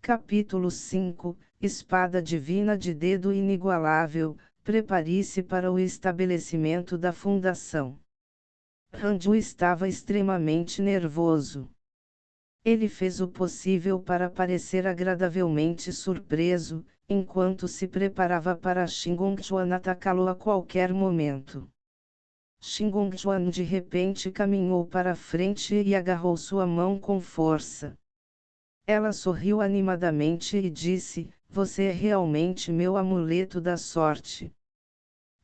Capítulo 5 Espada Divina de Dedo Inigualável, prepare-se para o estabelecimento da fundação. Ranju estava extremamente nervoso. Ele fez o possível para parecer agradavelmente surpreso, enquanto se preparava para Xingongchuan atacá-lo a qualquer momento. Xingongchuan de repente caminhou para frente e agarrou sua mão com força. Ela sorriu animadamente e disse: "Você é realmente meu amuleto da sorte.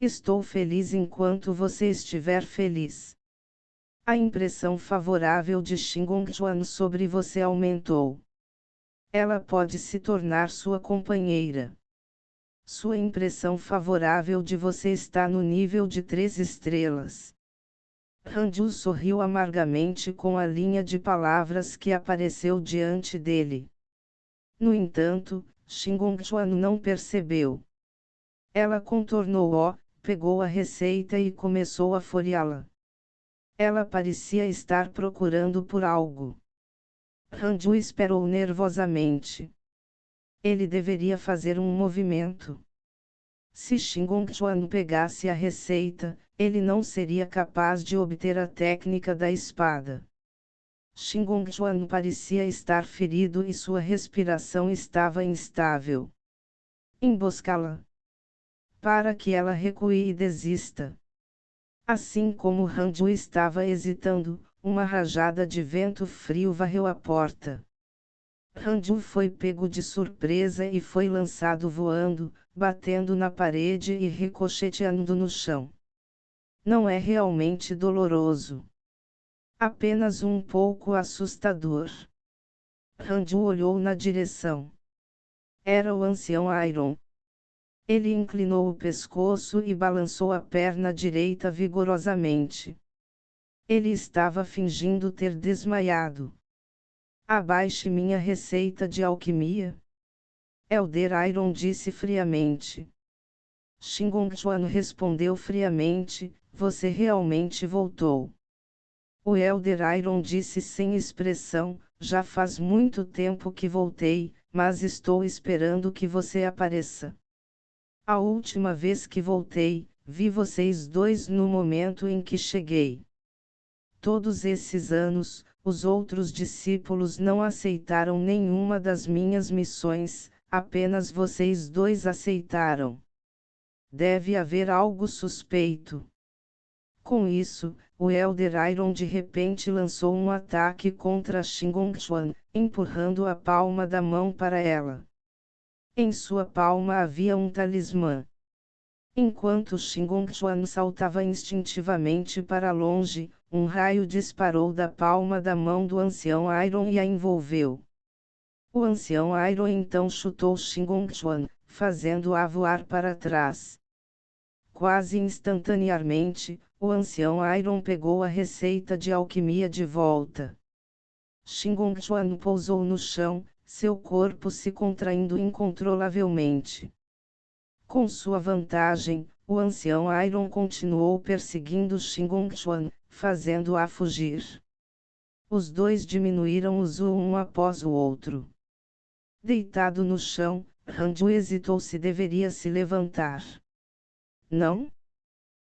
Estou feliz enquanto você estiver feliz." A impressão favorável de Xingongchuan sobre você aumentou. Ela pode se tornar sua companheira. Sua impressão favorável de você está no nível de 3 estrelas. Ranju sorriu amargamente com a linha de palavras que apareceu diante dele. No entanto, Xingongchuan não percebeu. Ela contornou-o, pegou a receita e começou a folheá-la. Ela parecia estar procurando por algo. Ranju esperou nervosamente. Ele deveria fazer um movimento. Se Xingongchuan pegasse a receita, ele não seria capaz de obter a técnica da espada. Xingongchuan parecia estar ferido e sua respiração estava instável. Emboscá-la. Para que ela recue e desista. Assim como Ranju estava hesitando, uma rajada de vento frio varreu a porta. Ranju foi pego de surpresa e foi lançado voando, batendo na parede e ricocheteando no chão. Não é realmente doloroso. Apenas um pouco assustador. Ranju olhou na direção. Era o ancião Iron. Ele inclinou o pescoço e balançou a perna direita vigorosamente. Ele estava fingindo ter desmaiado. "Abaixe minha receita de alquimia." Elder Iron disse friamente. Xingongchuan respondeu friamente: "Você realmente voltou." O Elder Iron disse sem expressão: "Já faz muito tempo que voltei, mas estou esperando que você apareça. A última vez que voltei, vi vocês dois no momento em que cheguei. Todos esses anos, os outros discípulos não aceitaram nenhuma das minhas missões, apenas vocês dois aceitaram. Deve haver algo suspeito." Com isso, o Elder Iron de repente lançou um ataque contra Xingongchuan, empurrando a palma da mão para ela. Em sua palma havia um talismã. Enquanto Xingongchuan saltava instintivamente para longe, um raio disparou da palma da mão do ancião Iron e a envolveu. O ancião Iron então chutou Xingongchuan, fazendo-a voar para trás. Quase instantaneamente, o ancião Iron pegou a receita de alquimia de volta. Xingongchuan pousou no chão, seu corpo se contraindo incontrolavelmente. Com sua vantagem, o ancião Iron continuou perseguindo Xingongchuan, fazendo-a fugir. Os dois diminuíram o zoom um após o outro. Deitado no chão, Ranju hesitou se deveria se levantar. Não?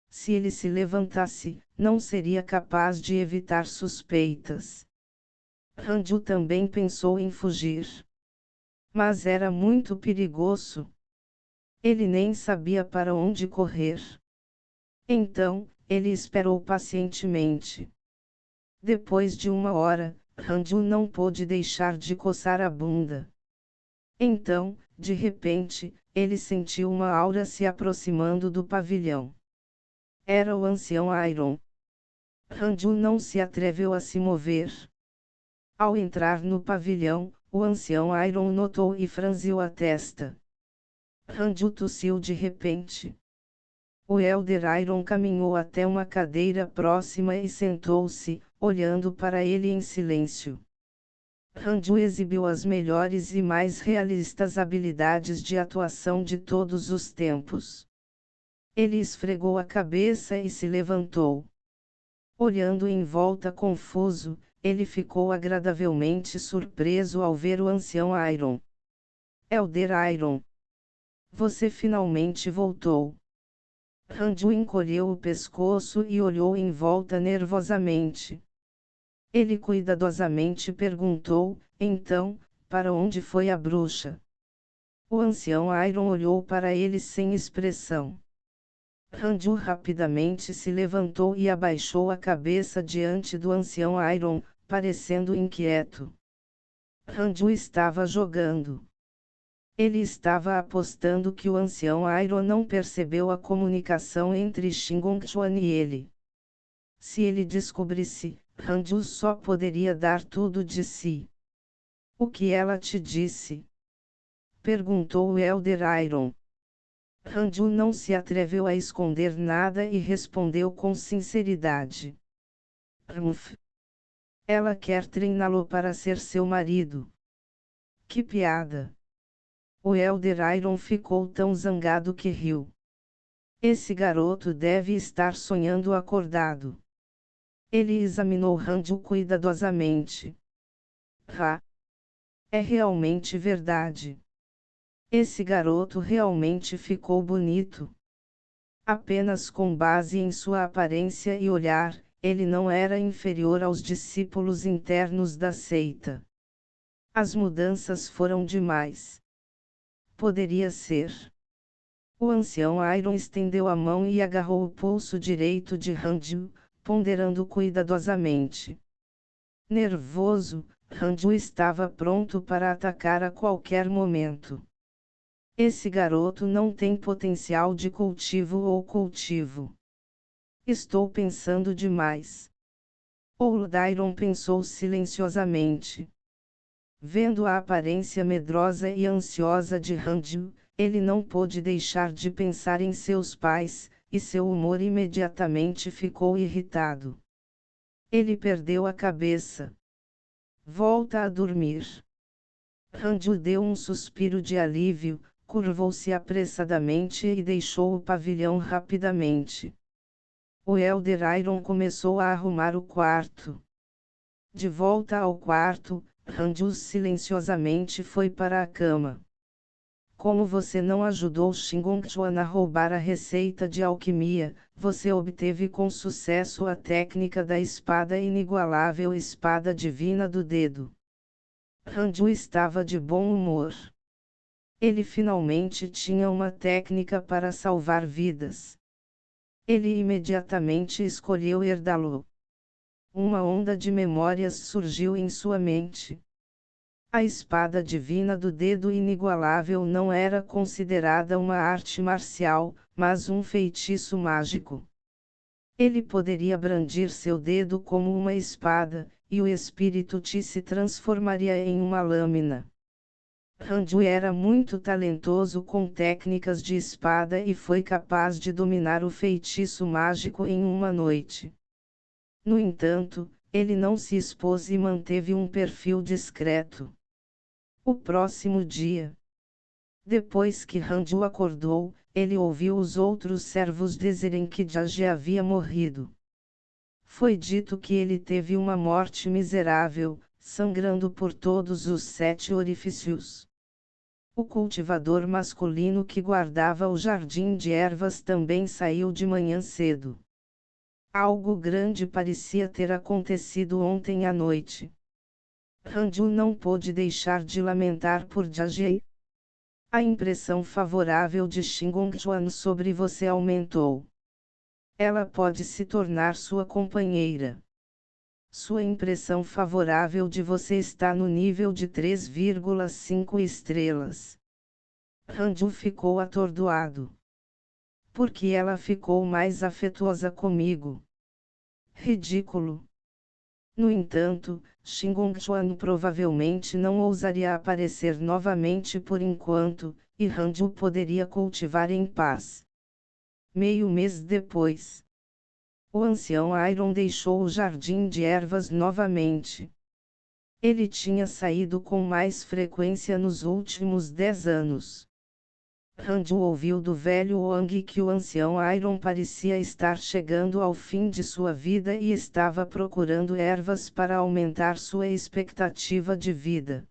Se ele se levantasse, não seria capaz de evitar suspeitas. Ranju também pensou em fugir. Mas era muito perigoso. Ele nem sabia para onde correr. Então, ele esperou pacientemente. Depois de 1 hora, Ranju não pôde deixar de coçar a bunda. Então, de repente, ele sentiu uma aura se aproximando do pavilhão. Era o ancião Iron. Ranju não se atreveu a se mover. Ao entrar no pavilhão, o ancião Iron notou e franziu a testa. Ranju tossiu de repente. O Elder Iron caminhou até uma cadeira próxima e sentou-se, olhando para ele em silêncio. Ranju exibiu as melhores e mais realistas habilidades de atuação de todos os tempos. Ele esfregou a cabeça e se levantou. Olhando em volta confuso, ele ficou agradavelmente surpreso ao ver o ancião Iron. Elder Iron. Você finalmente voltou. Ranju encolheu o pescoço e olhou em volta nervosamente. Ele cuidadosamente perguntou, então, para onde foi a bruxa? O ancião Iron olhou para ele sem expressão. Ranju rapidamente se levantou e abaixou a cabeça diante do ancião Iron, parecendo inquieto. Ranju estava jogando. Ele estava apostando que o ancião Iron não percebeu a comunicação entre Shingon-chuan e ele. Se ele descobrisse, Ranju só poderia dar tudo de si. O que ela te disse? Perguntou o Elder Iron. Ranju não se atreveu a esconder nada e respondeu com sinceridade. Ela quer treiná-lo para ser seu marido. Que piada! O Elder Iron ficou tão zangado que riu. Esse garoto deve estar sonhando acordado. Ele examinou Ranju cuidadosamente. É realmente verdade. Esse garoto realmente ficou bonito. Apenas com base em sua aparência e olhar, ele não era inferior aos discípulos internos da seita. As mudanças foram demais. Poderia ser. O ancião Iron estendeu a mão e agarrou o pulso direito de Ranju, ponderando cuidadosamente. Nervoso, Ranju estava pronto para atacar a qualquer momento. Esse garoto não tem potencial de cultivo ou cultivo. Estou pensando demais. Old Iron pensou silenciosamente. Vendo a aparência medrosa e ansiosa de Ranju, ele não pôde deixar de pensar em seus pais, e seu humor imediatamente ficou irritado. Ele perdeu a cabeça. Volta a dormir. Ranju deu um suspiro de alívio, curvou-se apressadamente e deixou o pavilhão rapidamente. O Elder Iron começou a arrumar o quarto. De volta ao quarto, Ranju silenciosamente foi para a cama. Como você não ajudou Shingon-chuan a roubar a receita de alquimia, você obteve com sucesso a técnica da espada inigualável Espada Divina do Dedo. Ranju estava de bom humor. Ele finalmente tinha uma técnica para salvar vidas. Ele imediatamente escolheu herdá-lo. Uma onda de memórias surgiu em sua mente. A espada divina do dedo inigualável não era considerada uma arte marcial, mas um feitiço mágico. Ele poderia brandir seu dedo como uma espada, e o espírito Ti se transformaria em uma lâmina. Ranju era muito talentoso com técnicas de espada e foi capaz de dominar o feitiço mágico em uma noite. No entanto, ele não se expôs e manteve um perfil discreto. O próximo dia, depois que Ranju acordou, ele ouviu os outros servos dizerem que Jaji havia morrido. Foi dito que ele teve uma morte miserável, sangrando por todos os 7 orifícios. O cultivador masculino que guardava o jardim de ervas também saiu de manhã cedo. Algo grande parecia ter acontecido ontem à noite. Ranju não pôde deixar de lamentar por Jaji. A impressão favorável de Shingon-chuan sobre você aumentou. Ela pode se tornar sua companheira. Sua impressão favorável de você está no nível de 3,5 estrelas. Ranju ficou atordoado. Por que ela ficou mais afetuosa comigo? Ridículo. No entanto, Shingon-chuan provavelmente não ousaria aparecer novamente por enquanto, e Ranju poderia cultivar em paz. Meio mês depois, o ancião Iron deixou o jardim de ervas novamente. Ele tinha saído com mais frequência nos últimos 10 anos. Ranju ouviu do velho Wang que o ancião Iron parecia estar chegando ao fim de sua vida e estava procurando ervas para aumentar sua expectativa de vida.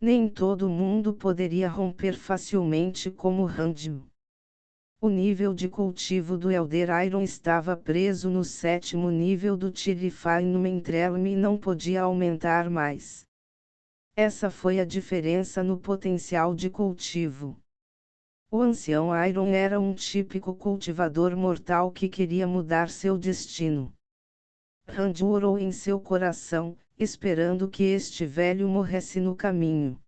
Nem todo mundo poderia romper facilmente como Ranju. O nível de cultivo do Elder Iron estava preso no 7º nível do Tirifine e não podia aumentar mais. Essa foi a diferença no potencial de cultivo. O ancião Iron era um típico cultivador mortal que queria mudar seu destino. Ranju orou em seu coração, esperando que este velho morresse no caminho.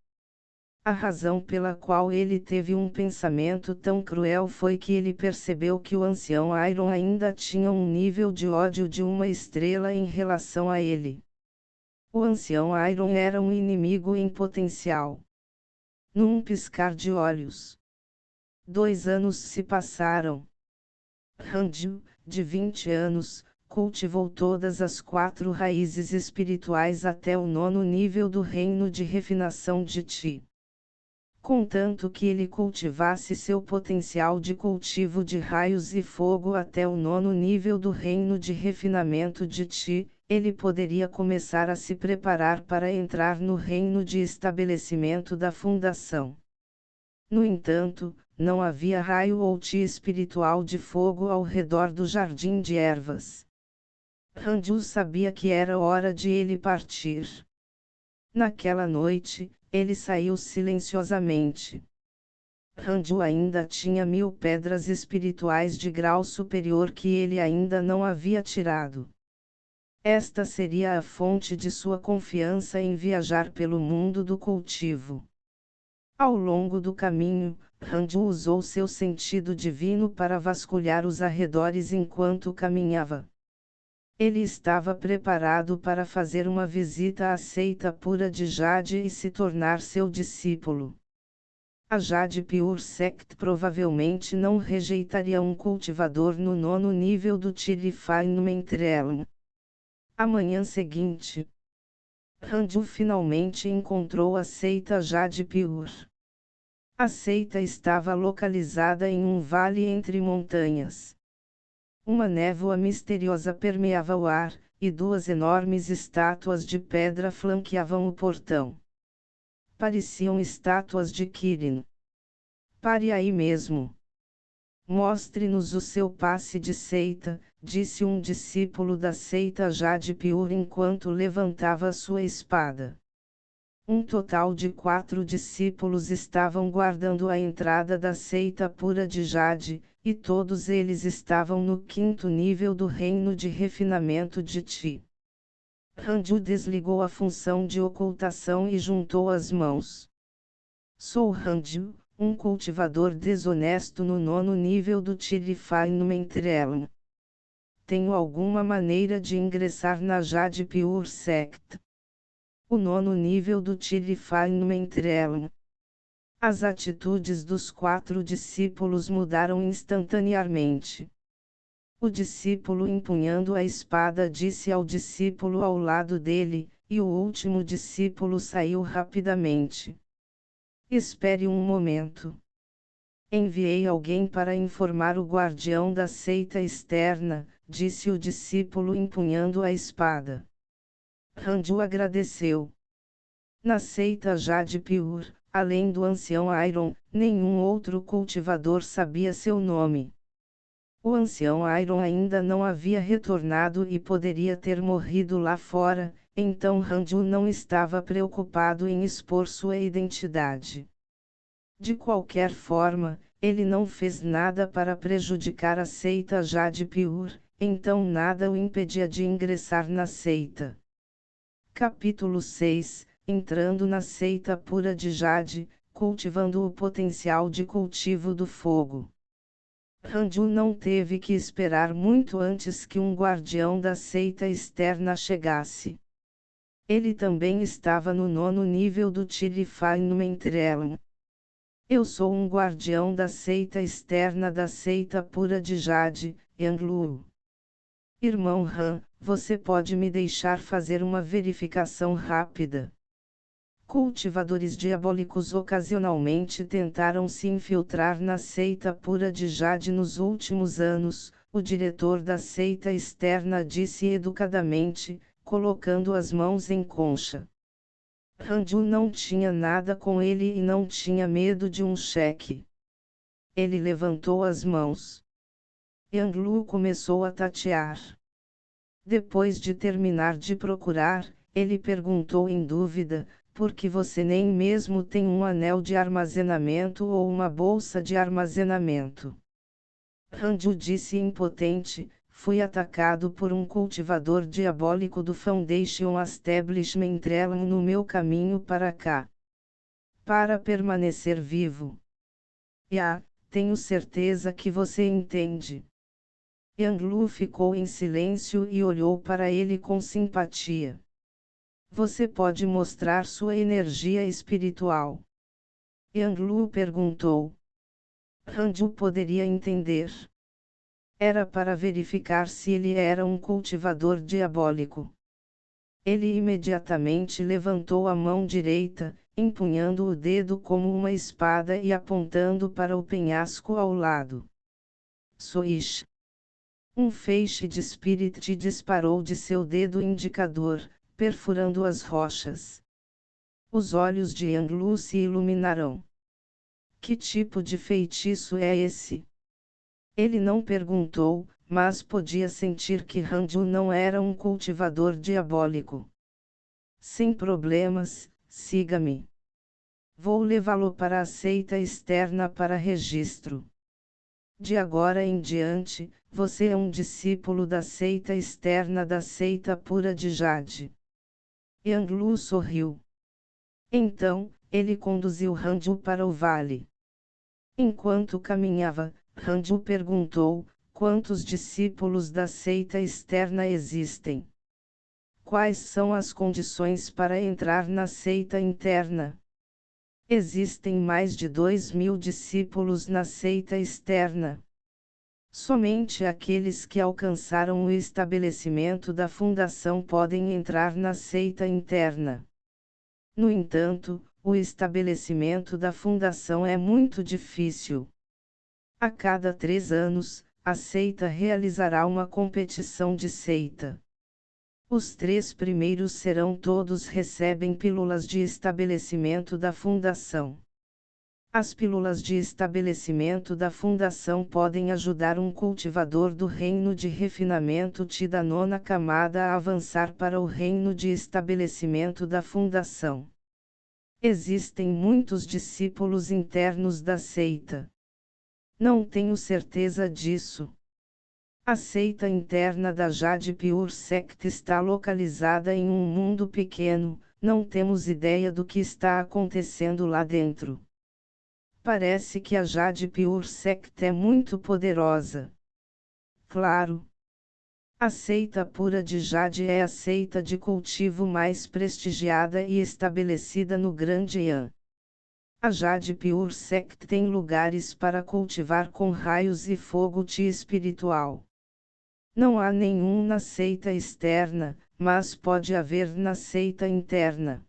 A razão pela qual ele teve um pensamento tão cruel foi que ele percebeu que o ancião Iron ainda tinha um nível de ódio de uma estrela em relação a ele. O ancião Iron era um inimigo em potencial. Num piscar de olhos. 2 anos se passaram. Ranju, de 20 anos, cultivou todas as 4 raízes espirituais até o 9º nível do reino de refinação de Ti. Contanto que ele cultivasse seu potencial de cultivo de raios e fogo até o 9º nível do reino de refinamento de Ti, ele poderia começar a se preparar para entrar no reino de estabelecimento da fundação. No entanto, não havia raio ou Ti espiritual de fogo ao redor do jardim de ervas. Ranju sabia que era hora de ele partir. Naquela noite, ele saiu silenciosamente. Ranju ainda tinha 1000 pedras espirituais de grau superior que ele ainda não havia tirado. Esta seria a fonte de sua confiança em viajar pelo mundo do cultivo. Ao longo do caminho, Ranju usou seu sentido divino para vasculhar os arredores enquanto caminhava. Ele estava preparado para fazer uma visita à seita pura de Jade e se tornar seu discípulo. A Jade Pure Sect provavelmente não rejeitaria um cultivador no 9º nível do Tirifine. A manhã seguinte, Ranju finalmente encontrou a seita Jade Pure. A seita estava localizada em um vale entre montanhas. Uma névoa misteriosa permeava o ar, e 2 enormes estátuas de pedra flanqueavam o portão. Pareciam estátuas de Kirin. Pare aí mesmo. Mostre-nos o seu passe de seita, disse um discípulo da seita Jade Pure enquanto levantava sua espada. Um total de 4 discípulos estavam guardando a entrada da seita pura de Jade, e todos eles estavam no 5º nível do reino de refinamento de Ti. Ranju desligou a função de ocultação e juntou as mãos. Sou Ranju, um cultivador desonesto no 9º nível do Tirifine. Tenho alguma maneira de ingressar na Jade Pure Sect? O 9º nível do Tirifine. As atitudes dos 4 discípulos mudaram instantaneamente. O discípulo empunhando a espada disse ao discípulo ao lado dele, e o último discípulo saiu rapidamente. Espere um momento. Enviei alguém para informar o guardião da seita externa, disse o discípulo empunhando a espada. Ranju agradeceu. Na seita Jade Pure, além do ancião Iron, nenhum outro cultivador sabia seu nome. O ancião Iron ainda não havia retornado e poderia ter morrido lá fora, então Ranju não estava preocupado em expor sua identidade. De qualquer forma, ele não fez nada para prejudicar a seita Jade Pure, então nada o impedia de ingressar na seita. Capítulo 6 – Entrando na seita pura de Jade, cultivando o potencial de cultivo do fogo. Ranju não teve que esperar muito antes que um guardião da seita externa chegasse. Ele também estava no 9º nível do Tirifine. Eu sou um guardião da seita externa da seita pura de Jade, Yanglu. Irmão Han, você pode me deixar fazer uma verificação rápida? Cultivadores diabólicos ocasionalmente tentaram se infiltrar na seita pura de Jade nos últimos anos, o diretor da seita externa disse educadamente, colocando as mãos em concha. Ranju não tinha nada com ele e não tinha medo de um cheque. Ele levantou as mãos. Yang Lu começou a tatear. Depois de terminar de procurar, ele perguntou em dúvida: por que você nem mesmo tem um anel de armazenamento ou uma bolsa de armazenamento? Ranju disse impotente: fui atacado por um cultivador diabólico do Foundation Establishment Realm no meu caminho para cá. Para permanecer vivo. Tenho certeza que você entende. Yang Lu ficou em silêncio e olhou para ele com simpatia. Você pode mostrar sua energia espiritual? Yang Lu perguntou. Ranju poderia entender. Era para verificar se ele era um cultivador diabólico. Ele imediatamente levantou a mão direita, empunhando o dedo como uma espada e apontando para o penhasco ao lado. Swish! Um feixe de Spirit disparou de seu dedo indicador, perfurando as rochas. Os olhos de Yang Lu se iluminaram. Que tipo de feitiço é esse? Ele não perguntou, mas podia sentir que Ranju não era um cultivador diabólico. Sem problemas, siga-me. Vou levá-lo para a seita externa para registro. De agora em diante, você é um discípulo da seita externa da seita pura de Jade. Yang Lu sorriu. Então, ele conduziu Ranju para o vale. Enquanto caminhava, Ranju perguntou: quantos discípulos da seita externa existem? Quais são as condições para entrar na seita interna? Existem mais de 2.000 discípulos na seita externa. Somente aqueles que alcançaram o estabelecimento da fundação podem entrar na seita interna. No entanto, o estabelecimento da fundação é muito difícil. A cada 3 anos, a seita realizará uma competição de seita. Os 3 primeiros serão todos recebem pílulas de estabelecimento da fundação. As pílulas de estabelecimento da fundação podem ajudar um cultivador do reino de refinamento Ti da 9ª camada a avançar para o reino de estabelecimento da fundação. Existem muitos discípulos internos da seita. Não tenho certeza disso. A seita interna da Jade Pure Sect está localizada em um mundo pequeno, não temos ideia do que está acontecendo lá dentro. Parece que a Jade Pure Sect é muito poderosa. Claro. A seita pura de Jade é a seita de cultivo mais prestigiada e estabelecida no Grande Yan. A Jade Pure Sect tem lugares para cultivar com raios e fogo Ti espiritual. Não há nenhum na seita externa, mas pode haver na seita interna.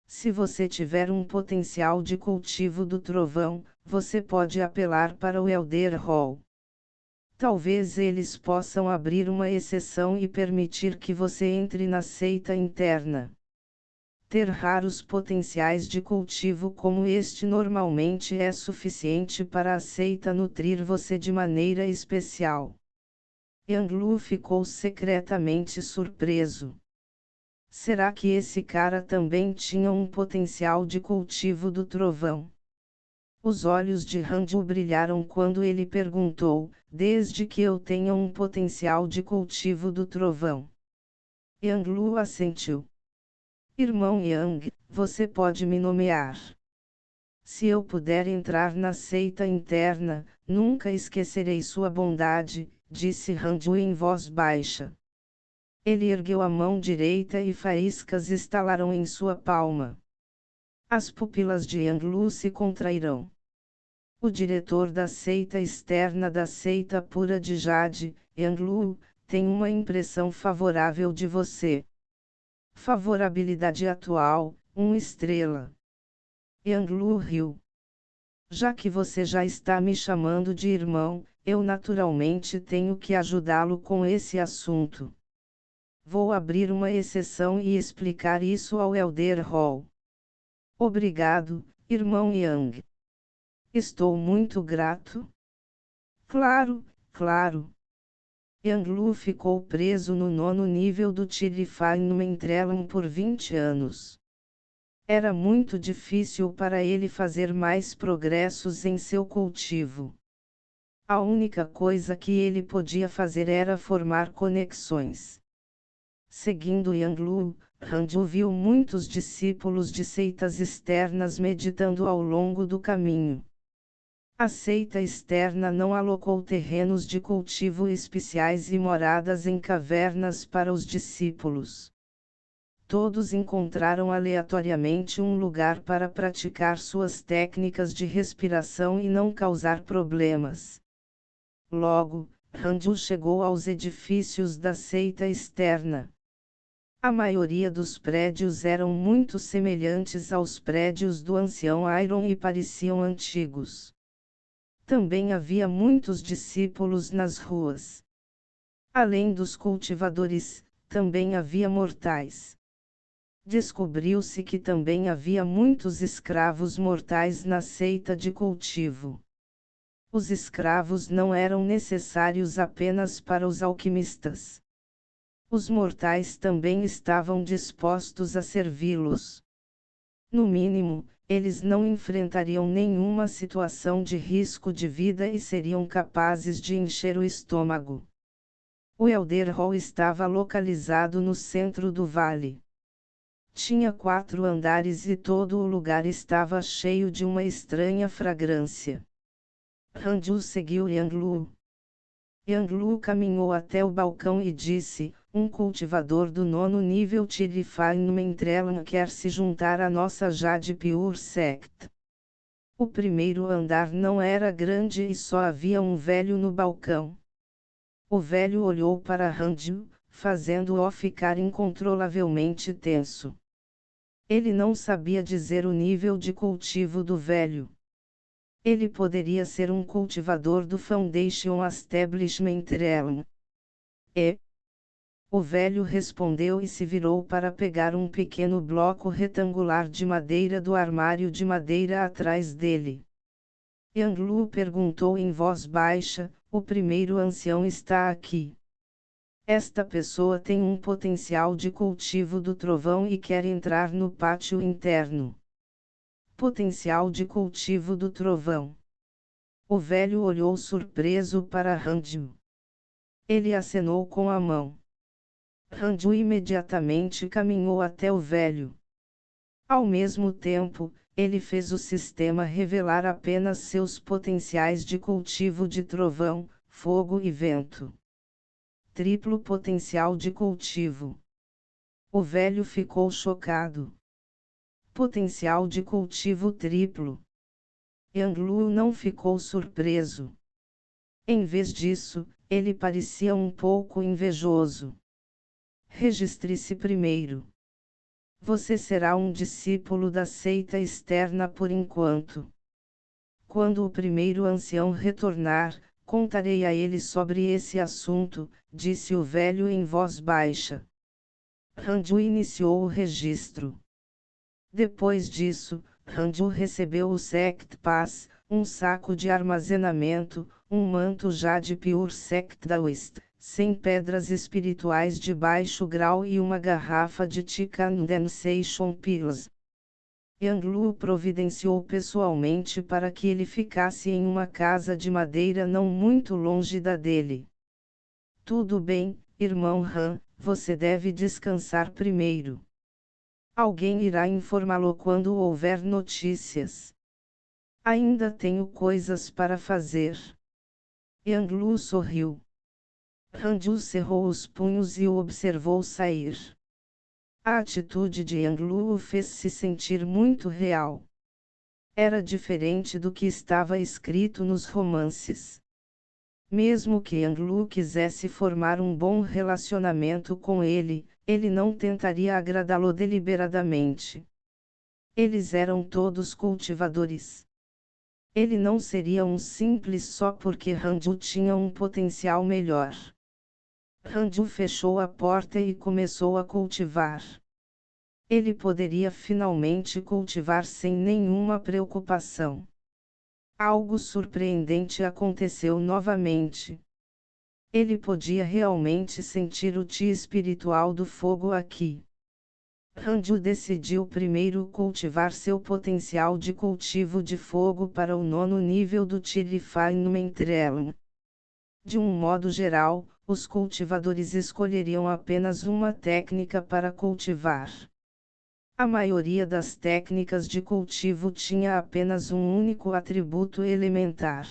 Se você tiver um potencial de cultivo do trovão, você pode apelar para o Elder Hall. Talvez eles possam abrir uma exceção e permitir que você entre na seita interna. Ter raros potenciais de cultivo como este normalmente é suficiente para a seita nutrir você de maneira especial. Yang Lu ficou secretamente surpreso. Será que esse cara também tinha um potencial de cultivo do trovão? Os olhos de Ranju brilharam quando ele perguntou: desde que eu tenha um potencial de cultivo do trovão? Yang Lu assentiu. Irmão Yang, você pode me nomear. Se eu puder entrar na seita interna, nunca esquecerei sua bondade, disse Ranju em voz baixa. Ele ergueu a mão direita e faíscas estalaram em sua palma. As pupilas de Yang Lu se contraíram. O diretor da seita externa da seita pura de Jade, Yang Lu, tem uma impressão favorável de você. Favorabilidade atual, 1 estrela. Yang Lu riu. Já que você já está me chamando de irmão, eu naturalmente tenho que ajudá-lo com esse assunto. Vou abrir uma exceção e explicar isso ao Elder Hall. Obrigado, irmão Yang. Estou muito grato. Claro, claro. Yang Lu ficou preso no 9º nível do Tirifine Mentrelan por 20 anos. Era muito difícil para ele fazer mais progressos em seu cultivo. A única coisa que ele podia fazer era formar conexões. Seguindo Yang Lu, Ranju viu muitos discípulos de seitas externas meditando ao longo do caminho. A seita externa não alocou terrenos de cultivo especiais e moradas em cavernas para os discípulos. Todos encontraram aleatoriamente um lugar para praticar suas técnicas de respiração e não causar problemas. Logo, Ranju chegou aos edifícios da seita externa. A maioria dos prédios eram muito semelhantes aos prédios do ancião Iron e pareciam antigos. Também havia muitos discípulos nas ruas. Além dos cultivadores, também havia mortais. Descobriu-se que também havia muitos escravos mortais na seita de cultivo. Os escravos não eram necessários apenas para os alquimistas. Os mortais também estavam dispostos a servi-los. No mínimo, eles não enfrentariam nenhuma situação de risco de vida e seriam capazes de encher o estômago. O Elder Hall estava localizado no centro do vale. Tinha 4 andares e todo o lugar estava cheio de uma estranha fragrância. Ranju seguiu Yang Lu. Yang Lu caminhou até o balcão e disse: um cultivador do 9º nível Tirifine Mentrelan quer se juntar à nossa Jade Pure Sect. O primeiro andar não era grande e só havia um velho no balcão. O velho olhou para Ranju, fazendo-o ficar incontrolavelmente tenso. Ele não sabia dizer o nível de cultivo do velho. Ele poderia ser um cultivador do Foundation Establishment Realm. O velho respondeu e se virou para pegar um pequeno bloco retangular de madeira do armário de madeira atrás dele. Yang Lu perguntou em voz baixa: o primeiro ancião está aqui. Esta pessoa tem um potencial de cultivo do trovão e quer entrar no pátio interno. Potencial de cultivo do trovão. O velho olhou surpreso para Ranju. Ele acenou com a mão. Ranju imediatamente caminhou até o velho. Ao mesmo tempo, ele fez o sistema revelar apenas seus potenciais de cultivo de trovão, fogo e vento. Triplo potencial de cultivo. O velho ficou chocado. Potencial de cultivo triplo. Yang Lu não ficou surpreso. Em vez disso, ele parecia um pouco invejoso. Registre-se primeiro. Você será um discípulo da seita externa por enquanto. Quando o primeiro ancião retornar, contarei a ele sobre esse assunto, disse o velho em voz baixa. Ranju iniciou o registro. Depois disso, Ranju recebeu o Sect Pass, um saco de armazenamento, um manto Jade Pure Sect Daoist, 100 pedras espirituais de baixo grau e uma garrafa de Condensation Pills. Yang Lu providenciou pessoalmente para que ele ficasse em uma casa de madeira não muito longe da dele. Tudo bem, irmão Han, você deve descansar primeiro. Alguém irá informá-lo quando houver notícias. Ainda tenho coisas para fazer. Yang Lu sorriu. Ranju cerrou os punhos e o observou sair. A atitude de Yang Lu o fez se sentir muito real. Era diferente do que estava escrito nos romances. Mesmo que Yang Lu quisesse formar um bom relacionamento com ele, ele não tentaria agradá-lo deliberadamente. Eles eram todos cultivadores. Ele não seria um simples só porque Ranju tinha um potencial melhor. Ranju fechou a porta e começou a cultivar. Ele poderia finalmente cultivar sem nenhuma preocupação. Algo surpreendente aconteceu novamente. Ele podia realmente sentir o chi espiritual do fogo aqui. Ranju decidiu primeiro cultivar seu potencial de cultivo de fogo para o 9º nível do Chi Refinement Realm. De um modo geral, os cultivadores escolheriam apenas uma técnica para cultivar. A maioria das técnicas de cultivo tinha apenas um único atributo elementar.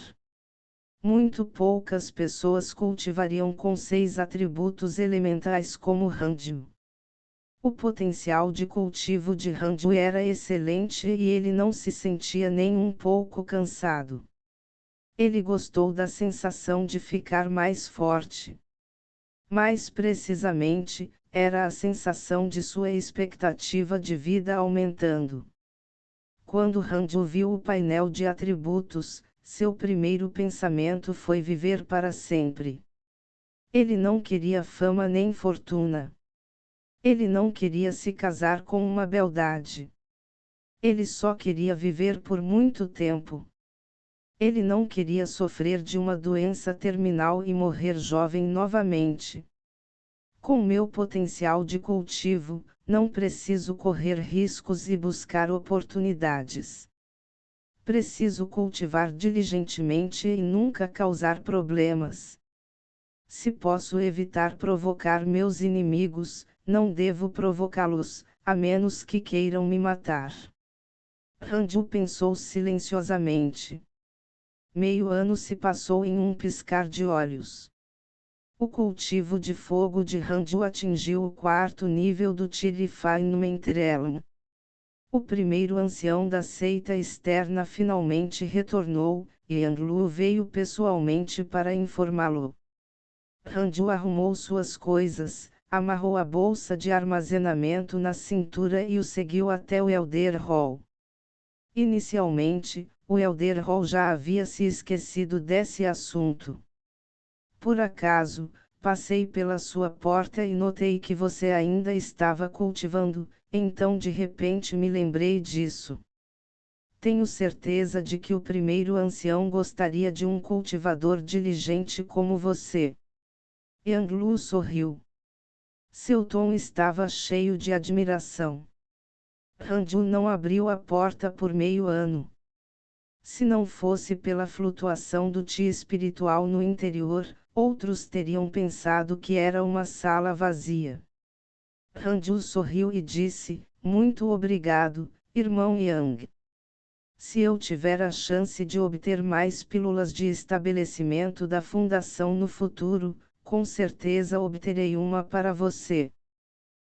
Muito poucas pessoas cultivariam com 6 atributos elementais como Ranju. O potencial de cultivo de Ranju era excelente e ele não se sentia nem um pouco cansado. Ele gostou da sensação de ficar mais forte. Mais precisamente, era a sensação de sua expectativa de vida aumentando. Quando Ranju viu o painel de atributos, seu primeiro pensamento foi viver para sempre. Ele não queria fama nem fortuna. Ele não queria se casar com uma beldade. Ele só queria viver por muito tempo. Ele não queria sofrer de uma doença terminal e morrer jovem novamente. Com meu potencial de cultivo, não preciso correr riscos e buscar oportunidades. Preciso cultivar diligentemente e nunca causar problemas. Se posso evitar provocar meus inimigos, não devo provocá-los, a menos que queiram me matar. Ranju pensou silenciosamente. Meio ano se passou em um piscar de olhos. O cultivo de fogo de Ranju atingiu o 4º nível do Chi Refinement Realm. O primeiro ancião da seita externa finalmente retornou, e Yang-Lu veio pessoalmente para informá-lo. Ranju arrumou suas coisas, amarrou a bolsa de armazenamento na cintura e o seguiu até o Elder Hall. Inicialmente, o Elder Hall já havia se esquecido desse assunto. Por acaso, passei pela sua porta e notei que você ainda estava cultivando, então de repente me lembrei disso. Tenho certeza de que o primeiro ancião gostaria de um cultivador diligente como você. Yang-Lu sorriu. Seu tom estava cheio de admiração. Ranju não abriu a porta por meio ano. Se não fosse pela flutuação do chi espiritual no interior, outros teriam pensado que era uma sala vazia. Ranju sorriu e disse, muito obrigado, irmão Yang. Se eu tiver a chance de obter mais pílulas de estabelecimento da fundação no futuro, com certeza obterei uma para você.